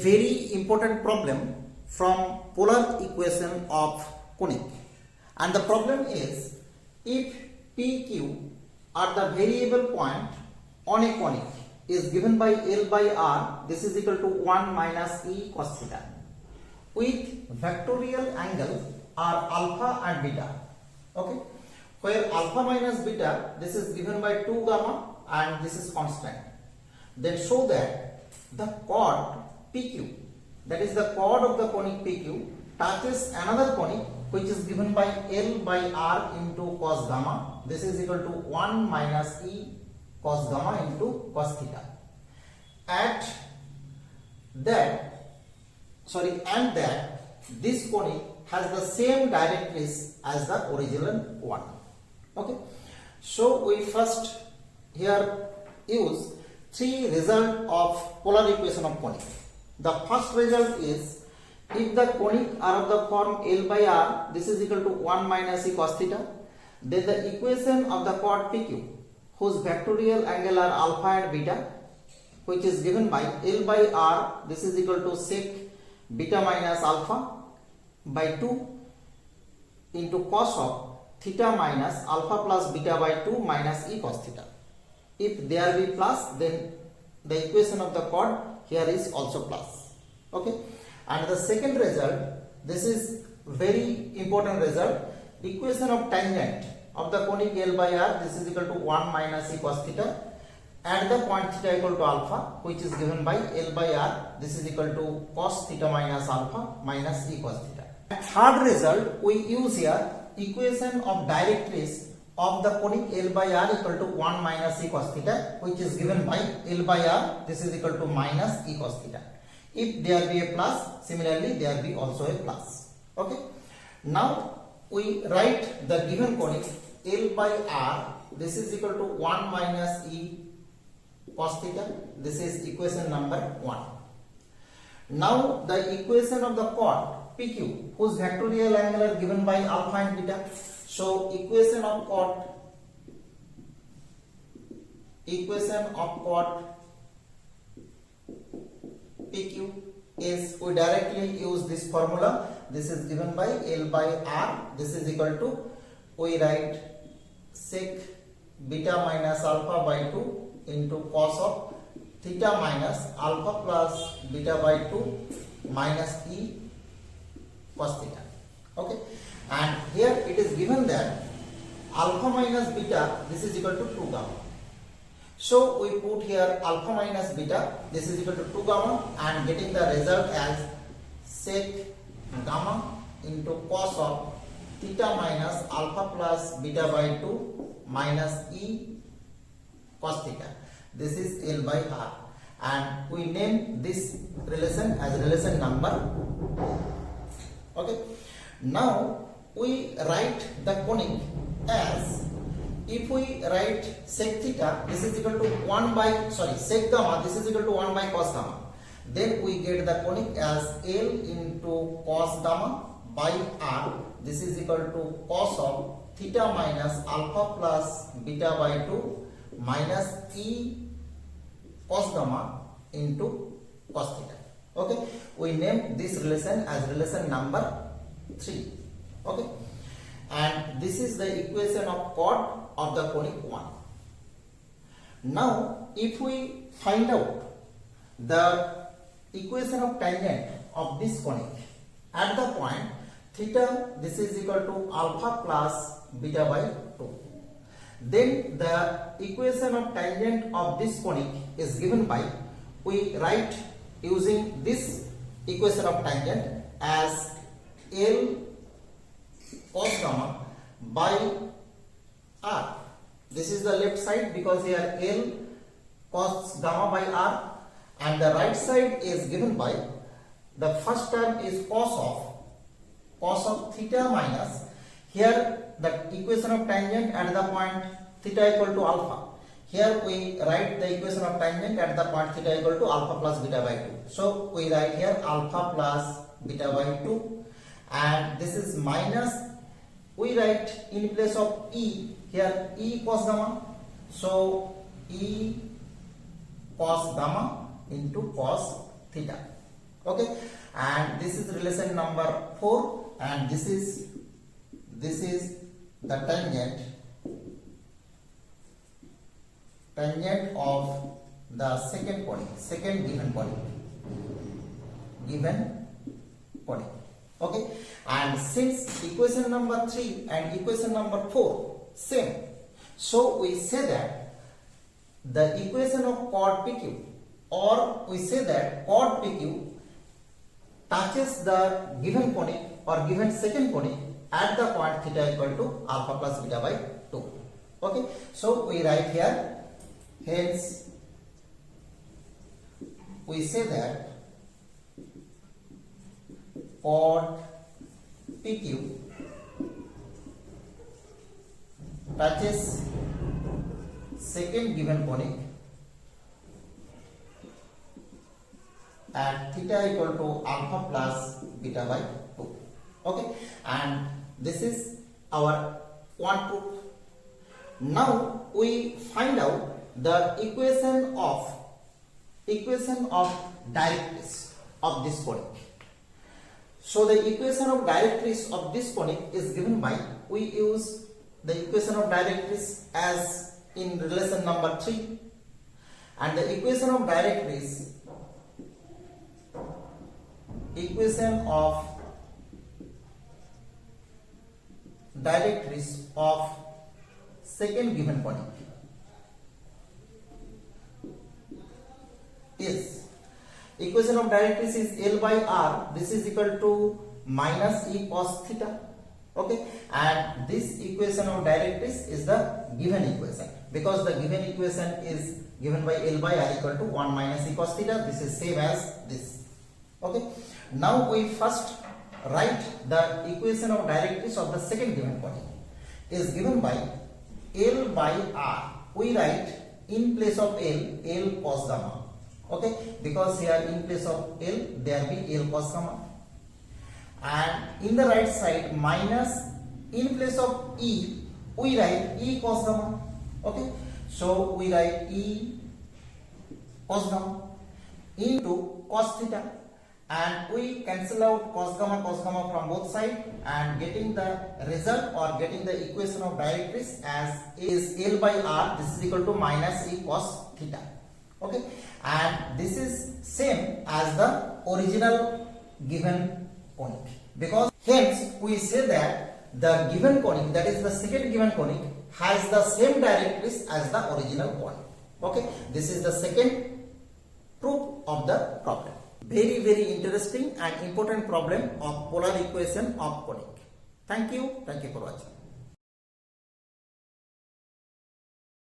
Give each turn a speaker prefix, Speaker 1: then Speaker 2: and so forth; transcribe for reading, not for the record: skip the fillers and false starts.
Speaker 1: very important problem from polar equation of conic, and the problem is if PQ are the variable point on a conic is given by L by R, this is equal to 1 minus E cos theta with vectorial angle are alpha and beta, okay, where alpha minus beta, this is given by 2 gamma and this is constant. Then show that the chord PQ, that is the chord of the conic PQ, touches another conic which is given by L by R into cos gamma. This is equal to 1 minus E cos gamma into cos theta. And that this conic has the same directrix as the original one. Okay, so we first here use three results of polar equation of conic. The first result is if the conic are of the form L by R, this is equal to 1 minus E cos theta, then the equation of the chord PQ whose vectorial angle are alpha and beta, which is given by L by R, this is equal to sec beta minus alpha by 2 into cos of theta minus alpha plus beta by 2 minus E cos theta. If there be plus, then the equation of the chord here is also plus. Okay, and the second result, this is very important result, equation of tangent of the conic L by R, this is equal to 1 minus E cos theta at the point theta equal to alpha, which is given by L by R, this is equal to cos theta minus alpha minus E cos theta. And third result, we use here equation of directrix of the conic L by R equal to 1 minus E cos theta, which is given by L by R, this is equal to minus E cos theta. If there be a plus, similarly there be also a plus. Okay, now we write the given conic L by R, this is equal to 1 minus E cos theta, this is equation number 1. Now the equation of the chord PQ whose vectorial angle are given by alpha and beta, so equation of chord PQ is, we directly use this formula, this is given by L by R, this is equal to, we write sec beta minus alpha by 2 into cos of theta minus alpha plus beta by 2 minus E cos theta. Okay, and here it is given that alpha minus beta, this is equal to 2 gamma. So we put here alpha minus beta, this is equal to 2 gamma, and getting the result as sec gamma into cos of theta minus alpha plus beta by 2 minus E cos theta. This is L by R, and we name this relation as relation number. Okay, now we write the conic as, if we write sec theta, this is equal to 1 by, sec gamma, this is equal to 1 by cos gamma, then we get the conic as L into cos gamma by R, this is equal to cos of theta minus alpha plus beta by 2 minus E cos gamma into cos theta. Okay, we name this relation as relation number 3. Okay, and this is the equation of chord of the conic 1. Now if we find out the equation of tangent of this conic at the point theta, this is equal to alpha plus beta by 2, then the equation of tangent of this conic is given by, we write using this equation of tangent as L cos gamma by R. This is the left side because here L cos gamma by R, and the right side is given by, the first term is cos of theta minus, here the equation of tangent at the point theta equal to alpha, here we write the equation of tangent at the point theta equal to alpha plus beta by 2, so we write here alpha plus beta by 2, and this is minus, we write in place of E here E cos gamma, so E cos gamma into cos theta. Okay, and this is relation number 4, and this is the tangent of the second given conic. Okay, and since equation number 3 and equation number 4 same, so we say that the equation of chord PQ, or we say that chord PQ touches the given conic or given second conic at the point theta equal to alpha plus beta by 2. Okay, so we write here, hence we say that chord PQ touches second given conic at theta equal to alpha plus beta by 2. Okay, and this is our one proof. Now we find out the equation of Directrix of this conic. So the equation of Directrix of this conic is given by, we use the equation of Directrix as in relation number 3, and the equation of Directrix of second given conic is, equation of Directrix is L by R, this is equal to minus E cos theta. Okay, and this equation of Directrix is the given equation, because the given equation is given by L by R equal to 1 minus E cos theta. This is same as this. Okay, now we first write the equation of Directrix of the second given conic is given by L by R. We write in place of L cos gamma. Okay, because here in place of L there be L cos gamma, and in the right side minus, in place of E we write E cos gamma. Okay, so we write E cos gamma into cos theta, and we cancel out cos gamma from both sides, and getting the result or getting the equation of Directrix as is L by R, this is equal to minus E cos theta. Okay, and this is same as the original given conic, because hence we say that the given conic, that is the second given conic, has the same Directrix as the original one. Okay, this is the second proof of the problem. Very interesting and important problem of polar equation of conic. Thank you for watching.